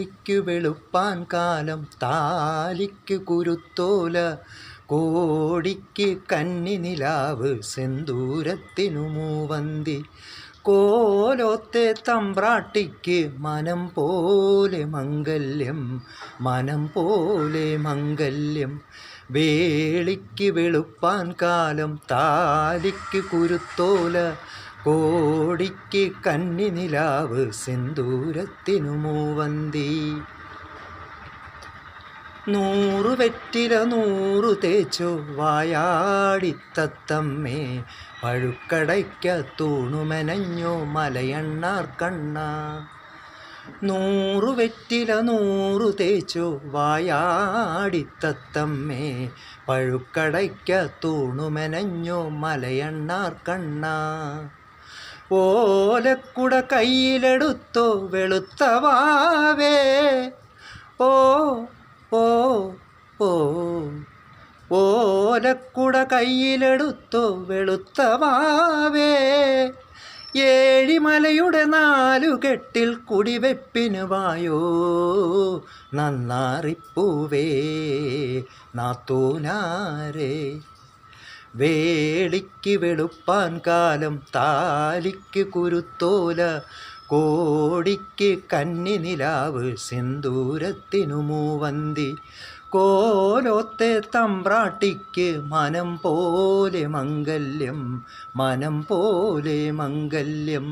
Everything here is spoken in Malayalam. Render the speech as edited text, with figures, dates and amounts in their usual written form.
കോടിക്കു വെളുപ്പാൻ കാലം താലിക്ക് കുരുത്തോല കോടിക്ക് കന്നി നിലാവ് സെന്തൂരത്തിനു മൂവന്തി കോലോത്തെ തമ്പ്രാട്ടിക്ക് മനം പോലെ മംഗല്യം മനം പോലെ മംഗല്യം വേളിക്ക് വെളുപ്പാൻ കാലം താലിക്ക് കുരുത്തോല കോടിക്ക് കന്നി നിലാവ് സെന്തൂരത്തിനു മൂവന്തി 100 വെറ്റില 100 തേച്ചോ വായാടിത്തത്തമ്മേ പഴുക്കടയ്ക്ക തൂണുമെനഞ്ഞോ മലയണ്ണാർ കണ്ണ 100 വെറ്റില 100 തേച്ചോ വായാടിത്തത്തമ്മേ പഴുക്കടയ്ക്ക തൂണുമെനഞ്ഞോ മലയണ്ണാർ കണ്ണ ഓലക്കുട കയ്യിലെടുത്തോ വെളുത്ത വാവേ ഓ ഓ ഓ ഓലക്കുട കയ്യിലെടുത്തോ വെളുത്ത വാവേ ഏഴിമലയുടെ 4 കെട്ടിൽ കുടിവെപ്പിന് വായോ നന്നാറിപ്പൂവേ നാത്തൂനാരേ വേളിക്ക് വെളുപ്പാൻ കാലം താലിക്ക് കുരുത്തോല കോടിക്ക് കന്നി നിലാവ് സെന്തൂരത്തിനു മൂവന്തി കോലോത്തെ തമ്പ്രാട്ടിക്ക് മനം പോലെ മംഗല്യം മനം പോലെ മംഗല്യം